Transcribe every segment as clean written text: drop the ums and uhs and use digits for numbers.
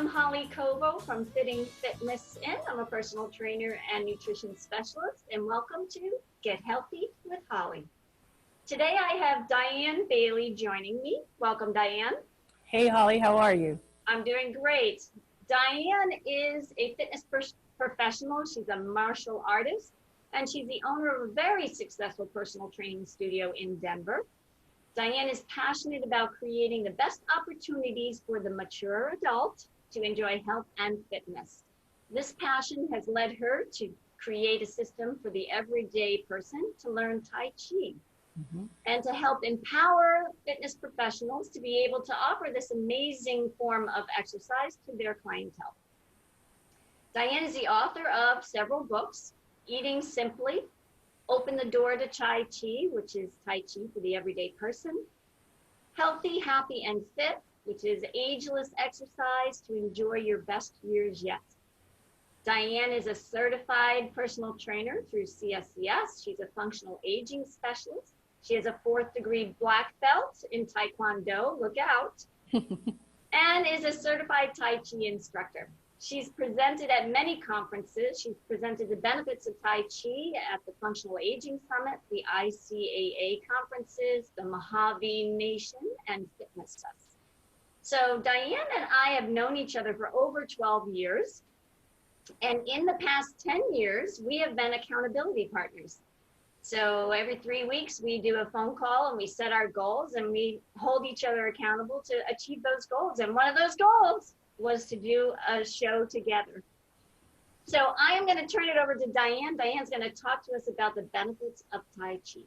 I'm Holly Covo from Fitting Fitness In. I'm a personal trainer and nutrition specialist, and welcome to Get Healthy with Holly. Today I have Dianne Bailey joining me. Welcome, Dianne. Hey, Holly, how are you? I'm doing great. Dianne is a fitness professional. She's a martial artist, and she's the owner of a very successful personal training studio in Denver. Dianne is passionate about creating the best opportunities for the mature adult to enjoy health and fitness. This passion has led her to create a system for the everyday person to learn Tai Chi and to help empower fitness professionals to be able to offer this amazing form of exercise to their clientele. Dianne is the author of several books: Eating Simply, Open the Door to Tai Chi, which is Tai Chi for the everyday person; Healthy, Happy, and Fit, which is ageless exercise to enjoy your best years yet. Dianne is a certified personal trainer through CSCS. She's a functional aging specialist. She has a 4th degree black belt in Taekwondo, look out, and is a certified Tai Chi instructor. She's presented at many conferences. She's presented the benefits of Tai Chi at the Functional Aging Summit, the ICAA conferences, the Mojave Nation, and Fitness Fest. So Dianne and I have known each other for over 12 years. And in the past 10 years, we have been accountability partners. So every 3 weeks, we do a phone call and we set our goals and we hold each other accountable to achieve those goals. And one of those goals was to do a show together. So I am going to turn it over to Dianne. Dianne's going to talk to us about the benefits of Tai Chi.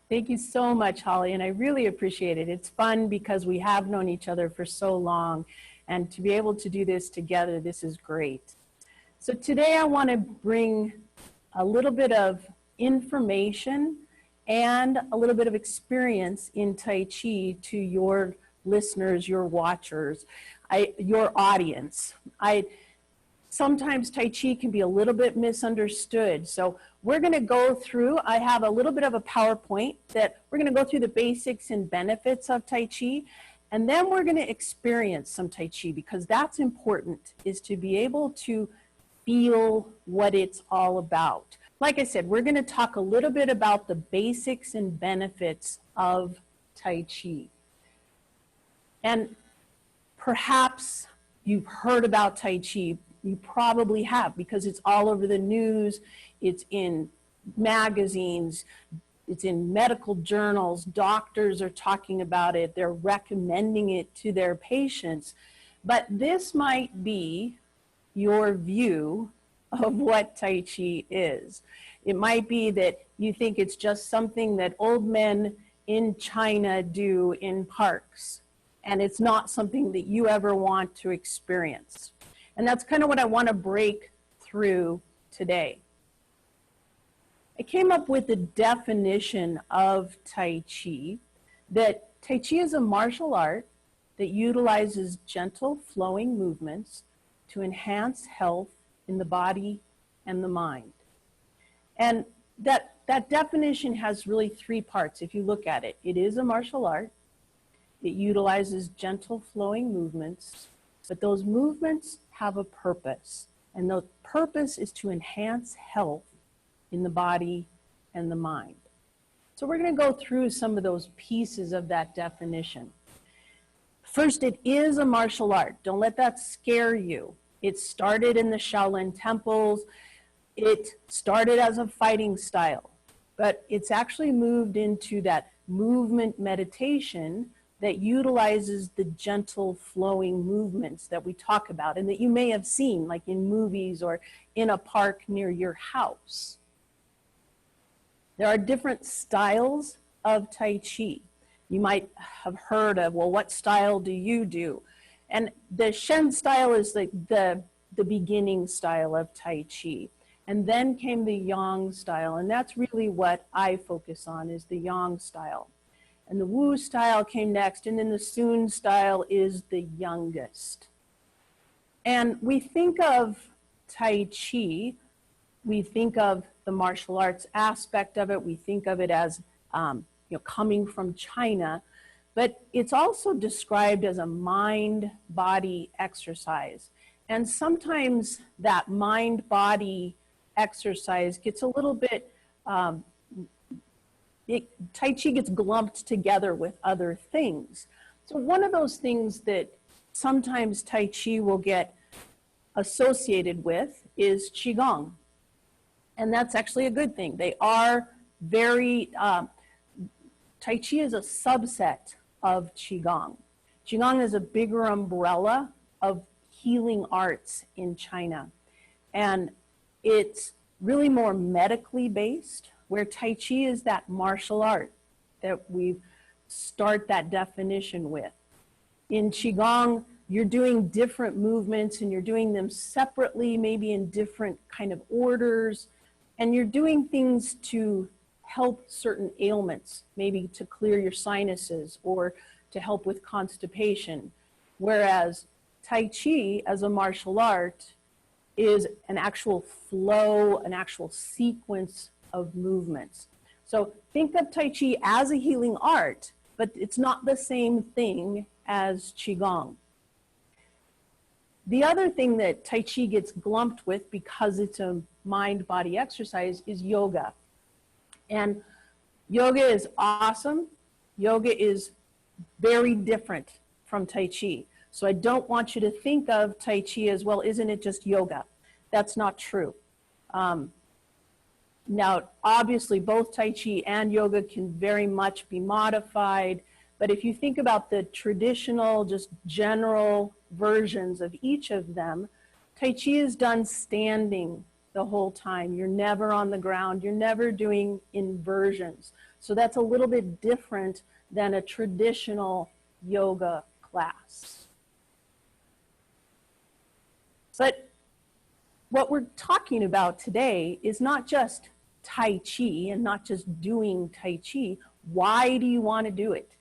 Thank you so much, Holly, and I really appreciate it. It's fun because we have known each other for so long, and to be able to do this together, this is great. So today I want to bring a little bit of information and a little bit of experience in Tai Chi to your listeners, your watchers, your audience. Sometimes Tai Chi can be a little bit misunderstood. So we're going to go through, I have a little bit of a PowerPoint that we're going to go through the basics and benefits of Tai Chi. And then we're going to experience some Tai Chi, because that's important, is to be able to feel what it's all about. Like I said, we're going to talk a little bit about the basics and benefits of Tai Chi. And perhaps you've heard about Tai Chi. You probably have, because it's all over the news. It's in magazines. It's in medical journals. Doctors are talking about it. They're recommending it to their patients. But this might be your view of what Tai Chi is. It might be that you think it's just something that old men in China do in parks, and it's not something that you ever want to experience. And that's kind of what I want to break through today. I came up with the definition of Tai Chi, that Tai Chi is a martial art that utilizes gentle flowing movements to enhance health in the body and the mind. And that definition has really 3 parts if you look at it. It is a martial art. It utilizes gentle flowing movements, but those movements have a purpose. And the purpose is to enhance health in the body and the mind. So we're going to go through some of those pieces of that definition. First, it is a martial art. Don't let that scare you. It started in the Shaolin temples. It started as a fighting style, but it's actually moved into that movement meditation that utilizes the gentle flowing movements that we talk about and that you may have seen, like in movies or in a park near your house. There are different styles of Tai Chi. You might have heard of, well, what style do you do? And the Shen style is like the beginning style of Tai Chi. And then came the Yang style, and that's really what I focus on, is the Yang style. And the Wu style came next, and then the Sun style is the youngest. And we think of Tai Chi, we think of the martial arts aspect of it, we think of it as coming from China, but it's also described as a mind-body exercise. And sometimes that mind-body exercise gets a little bit, Tai Chi gets lumped together with other things. So one of those things that sometimes Tai Chi will get associated with is Qigong. And that's actually a good thing. They are very, Tai Chi is a subset of Qigong. Qigong is a bigger umbrella of healing arts in China. And it's really more medically based, where Tai Chi is that martial art that we start that definition with. In Qigong, you're doing different movements and you're doing them separately, maybe in different kind of orders, and you're doing things to help certain ailments, maybe to clear your sinuses or to help with constipation. Whereas Tai Chi as a martial art is an actual flow, an actual sequence of movements. So think of Tai Chi as a healing art, but it's not the same thing as Qigong. The other thing that Tai Chi gets lumped with because it's a mind-body exercise is yoga. And yoga is awesome. Yoga is very different from Tai Chi. So I don't want you to think of Tai Chi as, well, isn't it just yoga? That's not true. Now, obviously, both Tai Chi and yoga can very much be modified. But if you think about the traditional, just general versions of each of them, Tai Chi is done standing the whole time. You're never on the ground. You're never doing inversions. So that's a little bit different than a traditional yoga class. But what we're talking about today is not just Tai Chi and not just doing Tai Chi. Why do you want to do it?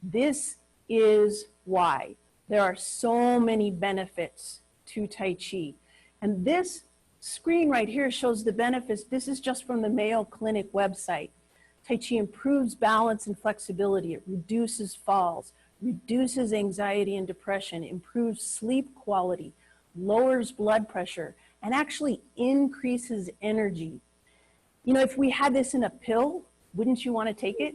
This is why. There are so many benefits to Tai Chi. And this screen right here shows the benefits. This is just from the Mayo Clinic website. Tai Chi improves balance and flexibility. It reduces falls, reduces anxiety and depression, improves sleep quality, lowers blood pressure, and actually increases energy. You know, if we had this in a pill, wouldn't you want to take it?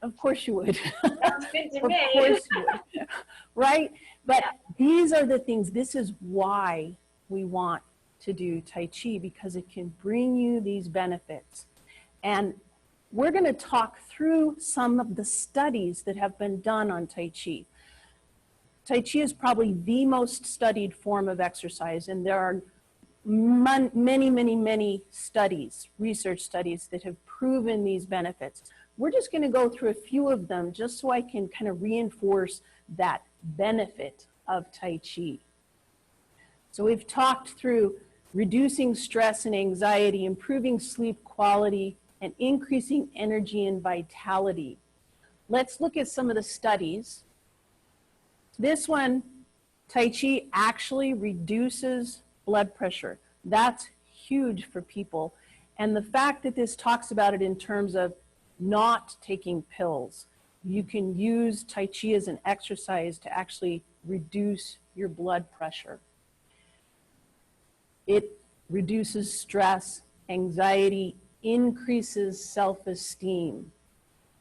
Of course you would. Sounds good to me. Of course you would, right? But these are the things, this is why we want to do Tai Chi, because it can bring you these benefits. And we're going to talk through some of the studies that have been done on Tai Chi. Tai Chi is probably the most studied form of exercise, and there are many studies, research studies that have proven these benefits. We're just going to go through a few of them just so I can kind of reinforce that benefit of Tai Chi. So we've talked through reducing stress and anxiety, improving sleep quality, and increasing energy and vitality. Let's look at some of the studies. This one, Tai Chi actually reduces blood pressure. That's huge for people. And the fact that this talks about it in terms of not taking pills, you can use Tai Chi as an exercise to actually reduce your blood pressure. It reduces stress, anxiety, increases self-esteem.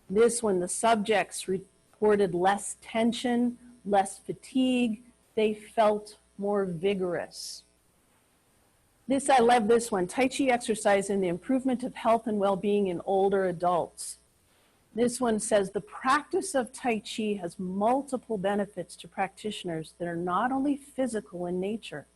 This one, the subjects reported less tension, less fatigue. They felt more vigorous. This, I love this one, Tai Chi exercise and the improvement of health and well-being in older adults. This one says the practice of Tai Chi has multiple benefits to practitioners that are not only physical in nature.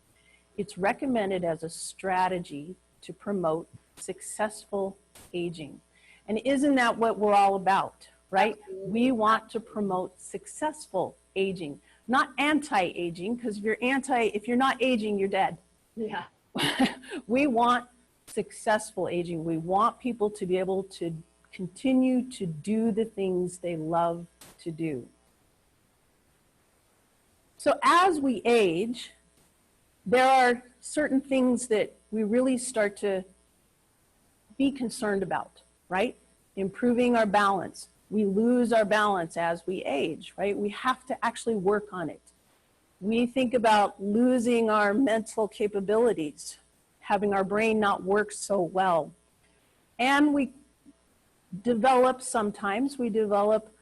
It's recommended as a strategy to promote successful aging. And isn't that what we're all about, right? We want to promote successful aging, not anti-aging, because if you're not aging, you're dead. Yeah. We want successful aging. We want people to be able to continue to do the things they love to do. So as we age, there are certain things that we really start to be concerned about, right? Improving our balance, We lose our balance as we age, right? We have to actually work on it. We think about losing our mental capabilities, having our brain not work so well. And sometimes we develop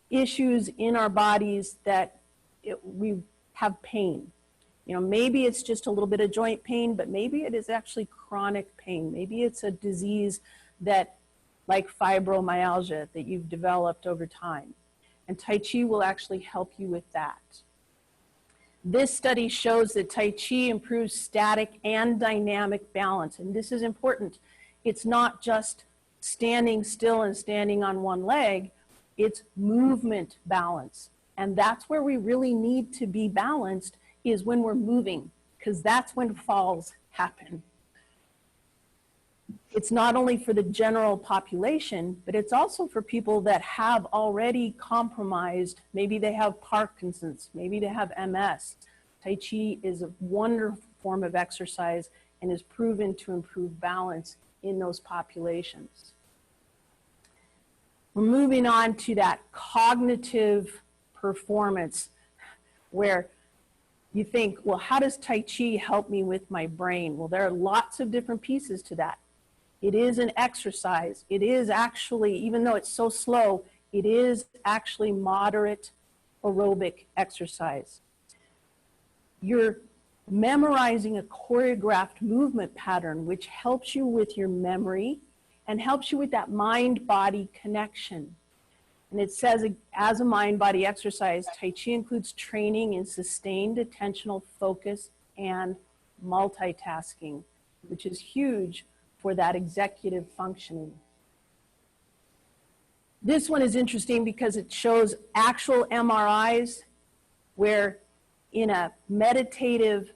issues in our bodies that we have pain. Maybe it's just a little bit of joint pain, but maybe it is actually chronic pain. Maybe it's a disease that, like fibromyalgia, that you've developed over time. And Tai Chi will actually help you with that. This study shows that Tai Chi improves static and dynamic balance. And this is important. It's not just standing still and standing on one leg, it's movement balance. And that's where we really need to be balanced, is when we're moving, because that's when falls happen. It's not only for the general population, but it's also for people that have already compromised. Maybe they have Parkinson's, maybe they have MS. Tai Chi is a wonderful form of exercise and is proven to improve balance in those populations. We're moving on to that cognitive performance, where you think, well, how does Tai Chi help me with my brain? Well, there are lots of different pieces to that. It is an exercise. It is actually, even though it's so slow, it is actually moderate aerobic exercise. You're memorizing a choreographed movement pattern, which helps you with your memory and helps you with that mind-body connection. And it says, as a mind-body exercise, Tai Chi includes training in sustained attentional focus and multitasking, which is huge for that executive functioning. This one is interesting because it shows actual MRIs where in a meditative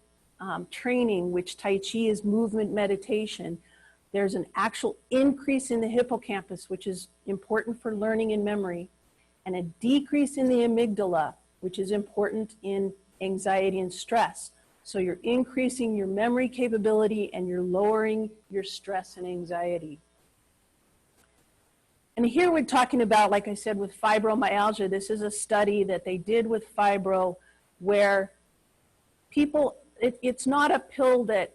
training, which Tai Chi is movement meditation, there's an actual increase in the hippocampus, which is important for learning and memory, and a decrease in the amygdala, which is important in anxiety and stress. So you're increasing your memory capability and you're lowering your stress and anxiety. And here we're talking about, like I said, with fibromyalgia, this is a study that they did with fibro where people, it's not a pill that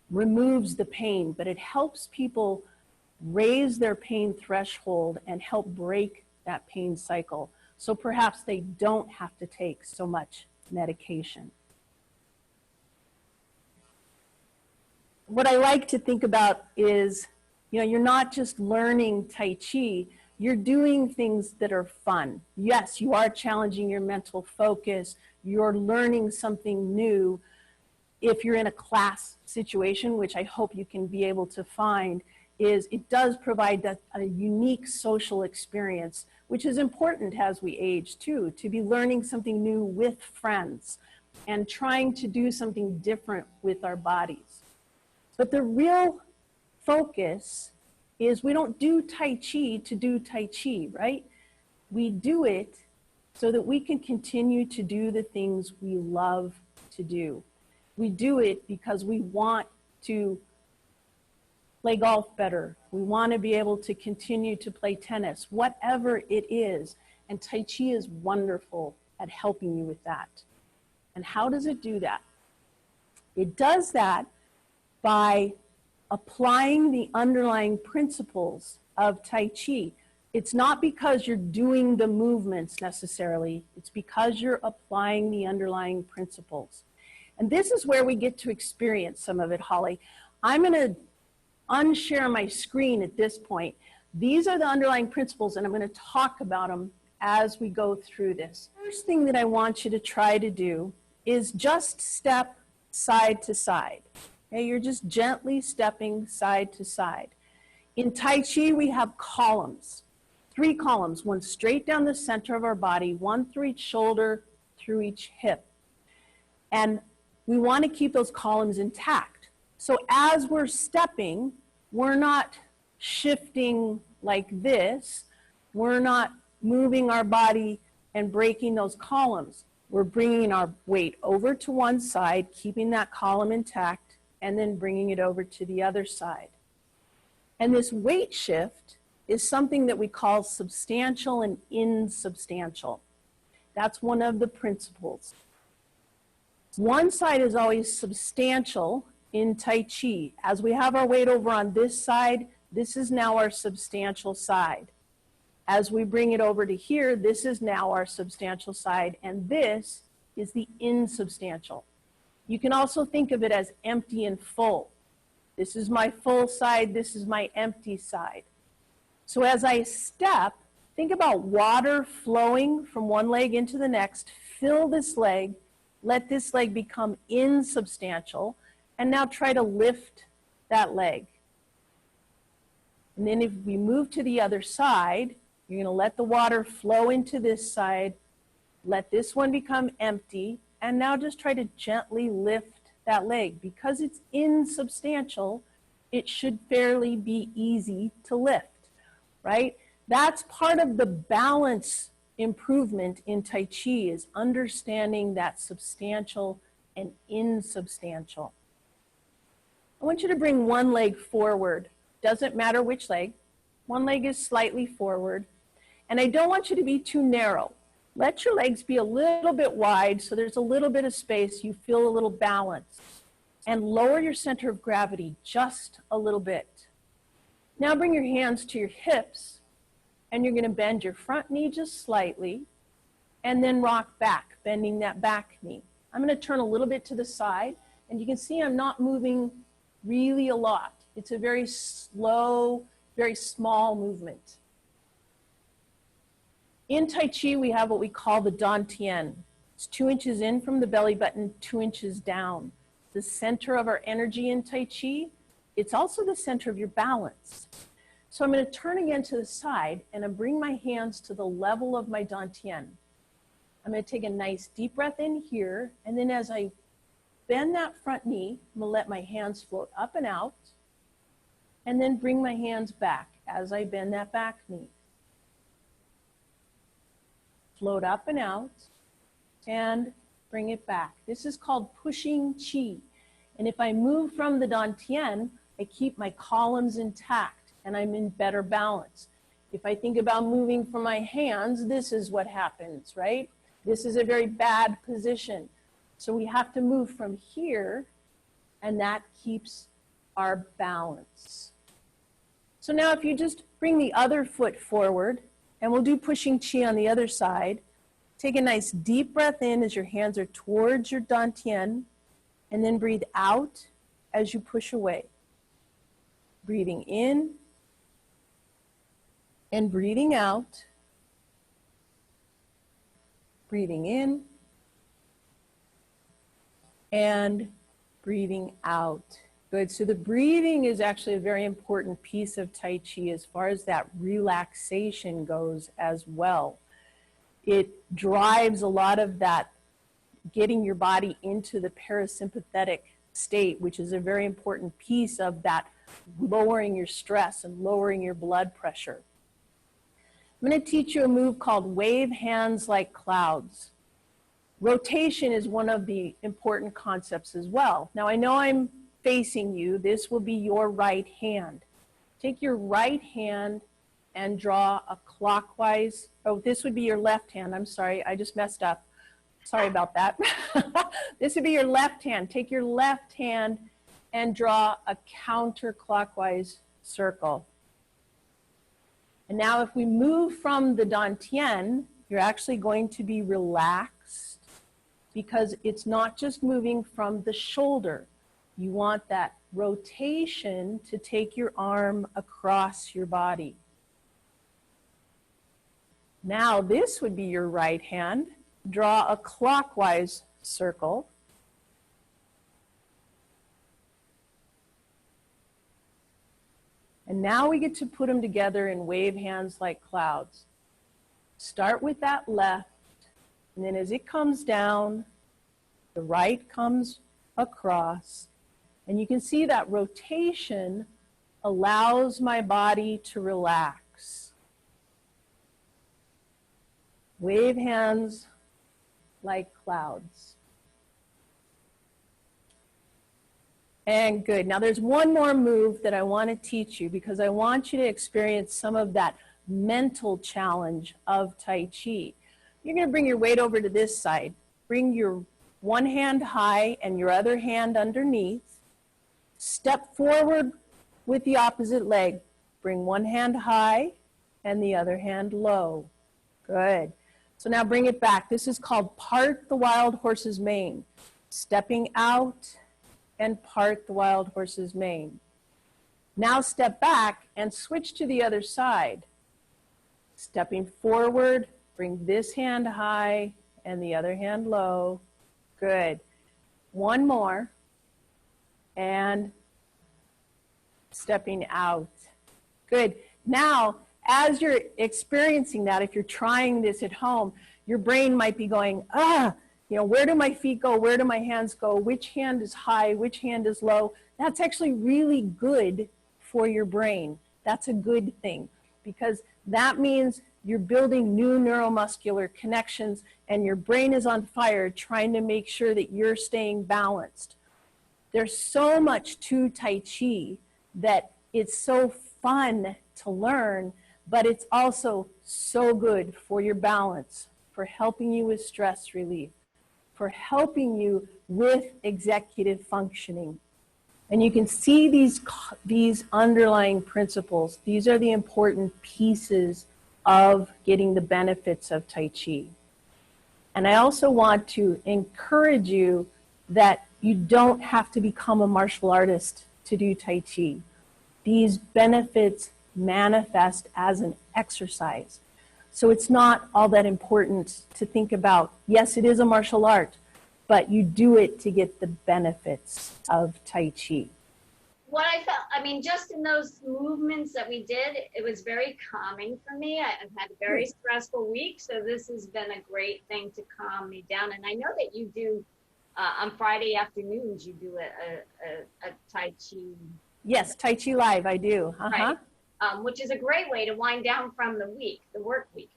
removes the pain, but it helps people raise their pain threshold and help break that pain cycle. So perhaps they don't have to take so much medication. What I like to think about is, you're not just learning Tai Chi, you're doing things that are fun. Yes, you are challenging your mental focus, you're learning something new. If you're in a class situation, which I hope you can be able to find, is it does provide a unique social experience, which is important as we age too, to be learning something new with friends and trying to do something different with our bodies. But the real focus is we don't do Tai Chi to do Tai Chi, right? We do it so that we can continue to do the things we love to do. We do it because we want to play golf better. We want to be able to continue to play tennis, whatever it is. And Tai Chi is wonderful at helping you with that. And how does it do that? It does that by applying the underlying principles of Tai Chi. It's not because you're doing the movements necessarily. It's because you're applying the underlying principles. And this is where we get to experience some of it, Holly. I'm going to unshare my screen at this point. These are the underlying principles, and I'm going to talk about them as we go through this. First thing that I want you to try to do is just step side to side. Okay, you're just gently stepping side to side. In Tai Chi, we have columns, 3 columns, one straight down the center of our body, one through each shoulder, through each hip. And we want to keep those columns intact. So as we're stepping, we're not shifting like this. We're not moving our body and breaking those columns. We're bringing our weight over to one side, keeping that column intact, and then bringing it over to the other side. And this weight shift is something that we call substantial and insubstantial. That's one of the principles. One side is always substantial in Tai Chi. As we have our weight over on this side, this is now our substantial side. As we bring it over to here, this is now our substantial side, and this is the insubstantial. You can also think of it as empty and full. This is my full side, this is my empty side. So as I step, think about water flowing from one leg into the next. Fill this leg, let this leg become insubstantial, and now try to lift that leg. And then if we move to the other side, you're going to let the water flow into this side, let this one become empty, and now just try to gently lift that leg. Because it's insubstantial, it should fairly be easy to lift, right? That's part of the balance improvement in Tai Chi, is understanding that substantial and insubstantial. I want you to bring one leg forward. Doesn't matter which leg. One leg is slightly forward. And I don't want you to be too narrow. Let your legs be a little bit wide so there's a little bit of space, you feel a little balance. And lower your center of gravity just a little bit. Now bring your hands to your hips, and you're going to bend your front knee just slightly, and then rock back, bending that back knee. I'm going to turn a little bit to the side, and you can see I'm not moving really a lot. It's a very slow, very small movement. In Tai Chi, we have what we call the Dantian. It's 2 inches in from the belly button, 2 inches down. The center of our energy in Tai Chi. It's also the center of your balance. So I'm going to turn again to the side, and I bring my hands to the level of my Dantian. I'm going to take a nice deep breath in here, and then as I bend that front knee, I'm going to let my hands float up and out, and then bring my hands back as I bend that back knee. Float up and out, and bring it back. This is called pushing Qi. And if I move from the Dantian, I keep my columns intact, and I'm in better balance. If I think about moving from my hands, this is what happens, right? This is a very bad position. So we have to move from here, and that keeps our balance. So now if you just bring the other foot forward, and we'll do pushing Qi on the other side. Take a nice deep breath in as your hands are towards your Dantian, and then breathe out as you push away. Breathing in and breathing out. Breathing in and breathing out. Good. So the breathing is actually a very important piece of Tai Chi as far as that relaxation goes as well. It drives a lot of that getting your body into the parasympathetic state, which is a very important piece of that lowering your stress and lowering your blood pressure. I'm going to teach you a move called wave hands like clouds. Rotation is one of the important concepts as well. Now I know I'm facing you. This will be your right hand. Take your right hand and draw a clockwise, oh, this would be your left hand. I'm sorry, I just messed up. Sorry about that. This would be your left hand. Take your left hand and draw a counterclockwise circle. And now if we move from the Dantian, you're actually going to be relaxed because it's not just moving from the shoulder. You want that rotation to take your arm across your body. Now this would be your right hand. Draw a clockwise circle. And now we get to put them together in wave hands like clouds. Start with that left, and then as it comes down, the right comes across. And you can see that rotation allows my body to relax. Wave hands like clouds. And good. Now there's one more move that I want to teach you because I want you to experience some of that mental challenge of Tai Chi. You're going to bring your weight over to this side. Bring your one hand high and your other hand underneath. Step forward with the opposite leg. Bring one hand high and the other hand low. Good. So now bring it back. This is called part the wild horse's mane. Stepping out and part the wild horse's mane. Now step back and switch to the other side. Stepping forward, bring this hand high and the other hand low. Good. One more. And stepping out. Good. Now, as you're experiencing that, if you're trying this at home, your brain might be going, where do my feet go? Where do my hands go? Which hand is high? Which hand is low? That's actually really good for your brain. That's a good thing because that means you're building new neuromuscular connections and your brain is on fire trying to make sure that you're staying balanced. There's so much to Tai Chi that it's so fun to learn, but it's also so good for your balance, for helping you with stress relief, for helping you with executive functioning. And you can see these underlying principles. These are the important pieces of getting the benefits of Tai Chi. And I also want to encourage you that you don't have to become a martial artist to do Tai Chi. These benefits manifest as an exercise. So it's not all that important to think about, yes, it is a martial art, but you do it to get the benefits of Tai Chi. What I felt, just in those movements that we did, it was very calming for me. I've had a very stressful week, so this has been a great thing to calm me down. And I know that you do, on Friday afternoons, you do a Tai Chi. Yes, Tai Chi Live, I do. Right. Which is a great way to wind down from the work week.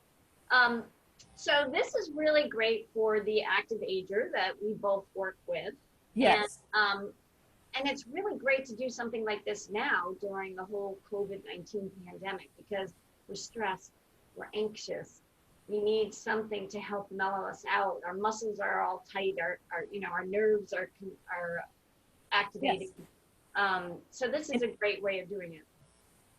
So this is really great for the active ager that we both work with. Yes. And it's really great to do something like this now during the whole COVID-19 pandemic because we're stressed, we're anxious. We need something to help mellow us out. Our muscles are all tight. Our nerves are activated. Yes. So this is a great way of doing it.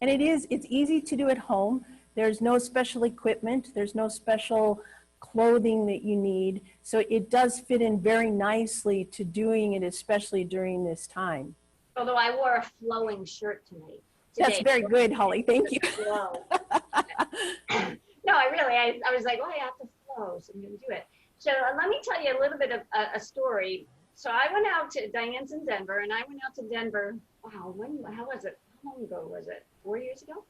And it's easy to do at home. There's no special equipment. There's no special clothing that you need. So it does fit in very nicely to doing it, especially during this time. Although I wore a flowing shirt today. That's very good, Holly. Thank you. No, I was like, I have to flow, so I'm going to do it. So let me tell you a little bit of a story. So I went out to Dianne's in Denver, and I went out to Denver. Wow, how was it? How long ago was it? 4 years ago?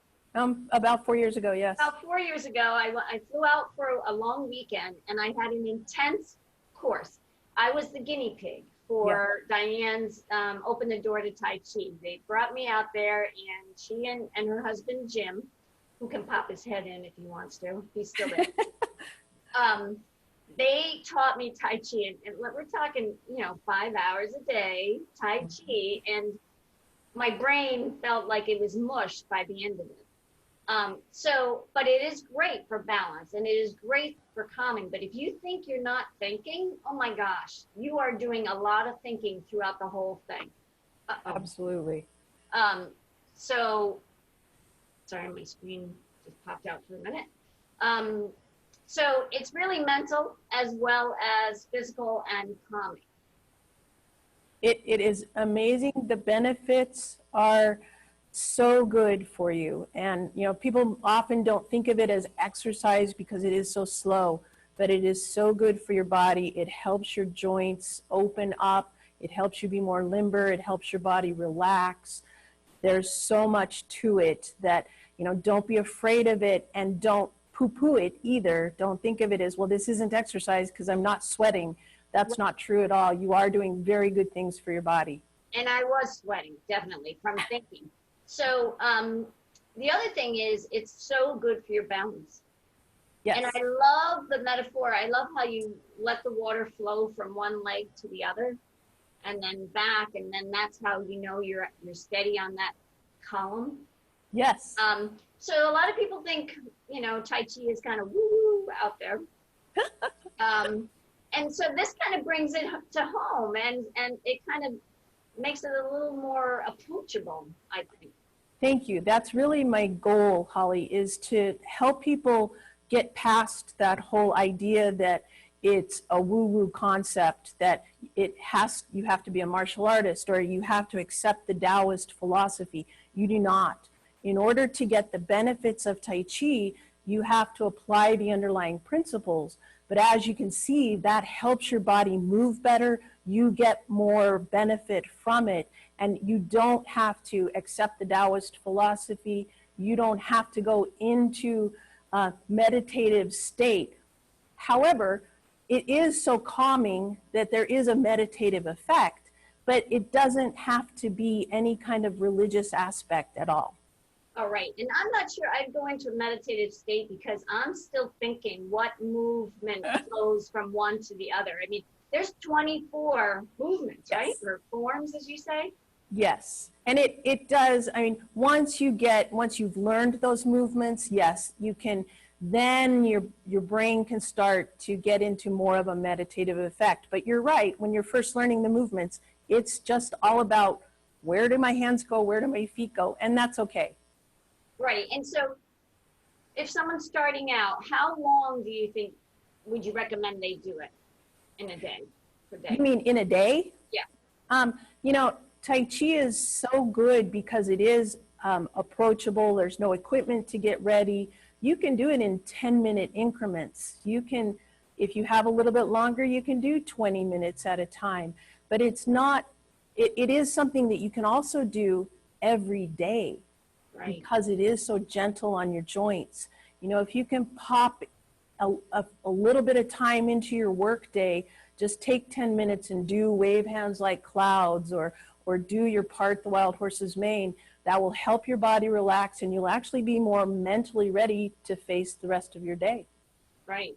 About 4 years ago, yes. About 4 years ago, I flew out for a long weekend, and I had an intense course. I was the guinea pig for Dianne's Open the Door to Tai Chi. They brought me out there, and she and her husband, Jim, who can pop his head in if he wants to. He's still there. They taught me Tai Chi, and we're talking, 5 hours a day, Tai Chi, and my brain felt like it was mushed by the end of it. But it is great for balance and it is great for calming. But if you think you're not thinking, oh my gosh, you are doing a lot of thinking throughout the whole thing. Absolutely. So, sorry, my screen just popped out for a minute. So it's really mental as well as physical and calming. It is amazing. The benefits are so good for you. And, people often don't think of it as exercise because it is so slow, but it is so good for your body. It helps your joints open up. It helps you be more limber. It helps your body relax. There's so much to it that, don't be afraid of it and don't poo-poo it either. Don't think of it as, well, this isn't exercise because I'm not sweating. That's not true at all. You are doing very good things for your body. And I was sweating, definitely, from thinking. So the other thing is it's so good for your balance. Yes. And I love the metaphor. I love how you let the water flow from one leg to the other. and then back, and then that's how you know you're steady on that column. Yes. So a lot of people think, you know, Tai Chi is kind of woo out there. And so this kind of brings it to home, and it kind of makes it a little more approachable, I think. Thank you. That's really my goal, Holly, is to help people get past that whole idea that it's a woo-woo concept, that you have to be a martial artist or you have to accept the Taoist philosophy. You do not. In order to get the benefits of Tai Chi, you have to apply the underlying principles. But as you can see, that helps your body move better. You get more benefit from it. And you don't have to accept the Taoist philosophy. You don't have to go into a meditative state. However, it is so calming that there is a meditative effect, but it doesn't have to be any kind of religious aspect at all. All right. And I'm not sure I'd go into a meditative state because I'm still thinking what movement flows from one to the other. I mean, there's 24 movements, Yes. right? Or forms, as you say. Yes. And it does, I mean, once you've learned those movements, yes, you can, then your brain can start to get into more of a meditative effect. But you're right, when you're first learning the movements, it's just all about where do my hands go, where do my feet go, and that's okay. Right. And so if someone's starting out, how long do you think would you recommend they do it in a day, per day? You mean in a day? Yeah. You know, Tai Chi is so good because it is approachable. There's no equipment to get ready. You can do it in 10-minute increments. You can, if you have a little bit longer, you can do 20 minutes at a time. But it's not, it is something that you can also do every day. Right. Because it is so gentle on your joints. You know, if you can pop a little bit of time into your work day, just take 10 minutes and do wave hands like clouds or do your part the wild horse's mane. That will help your body relax and you'll actually be more mentally ready to face the rest of your day. Right.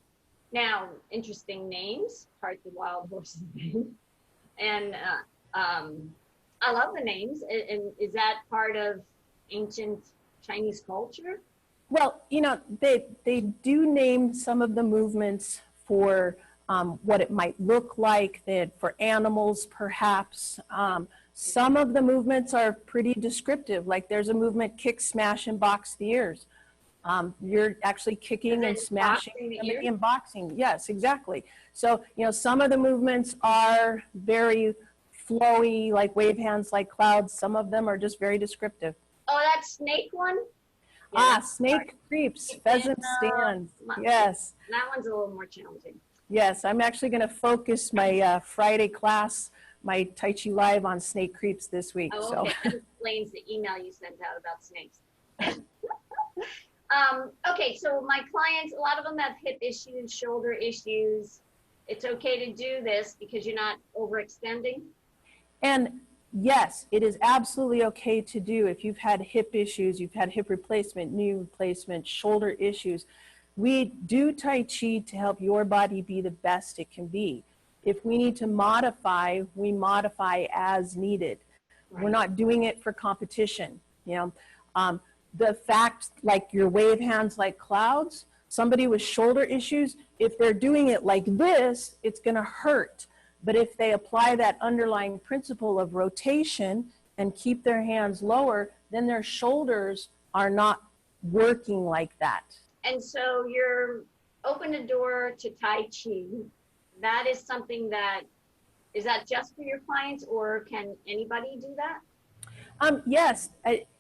Now, interesting names, part the wild horse's mane. And I love the names. And is that part of ancient Chinese culture? Well, you know, they do name some of the movements for what it might look like, that for animals perhaps. Some of the movements are pretty descriptive, like there's a movement, kick, smash, and box the ears. You're actually kicking and smashing in boxing. Yes, exactly. So, you know, some of the movements are very flowy, like wave hands like clouds. Some of them are just very descriptive. Oh, that snake one? Yeah, snake creeps, pheasant stands. Yes. That one's a little more challenging. Yes, I'm actually going to focus my Friday class, my Tai Chi Live, on snake creeps this week. Oh, okay. That explains the email you sent out about snakes. Okay, so my clients, a lot of them have hip issues, shoulder issues. It's okay to do this because you're not overextending? And yes, it is absolutely okay to do if you've had hip issues, you've had hip replacement, knee replacement, shoulder issues. We do Tai Chi to help your body be the best it can be. If we need to modify, we modify as needed. Right. We're not doing it for competition. You know, the fact, like your wave hands like clouds, somebody with shoulder issues, if they're doing it like this, it's going to hurt. But if they apply that underlying principle of rotation and keep their hands lower, then their shoulders are not working like that. And so you're open the door to Tai Chi. That is something that, is that just for your clients or can anybody do that? Yes,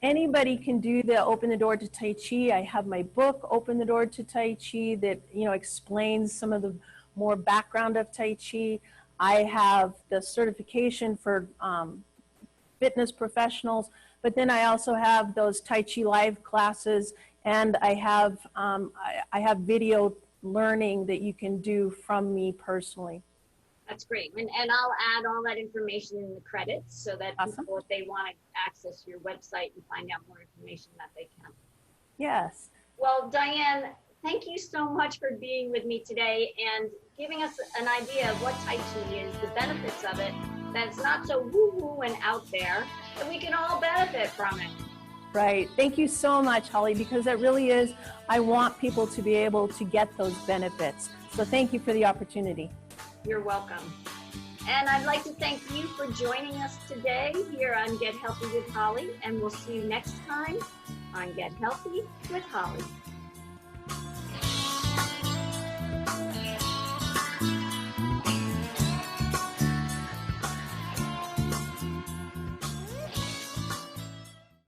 anybody can do the Open the Door to Tai Chi. I have my book, Open the Door to Tai Chi, that, you know, explains some of the more background of Tai Chi. I have the certification for fitness professionals, but then I also have those Tai Chi Live classes, and I have video learning that you can do from me personally. That's great. And I'll add all that information in the credits so that Awesome. People, if they want to access your website and find out more information, that they can. Yes. Well, Dianne, thank you so much for being with me today and giving us an idea of what Tai Chi is, the benefits of it, that's not so woo-woo and out there, that we can all benefit from it. Right. Thank you so much, Holly, because that really is, I want people to be able to get those benefits. So thank you for the opportunity. You're welcome. And I'd like to thank you for joining us today here on Get Healthy with Holly, and we'll see you next time on Get Healthy with Holly.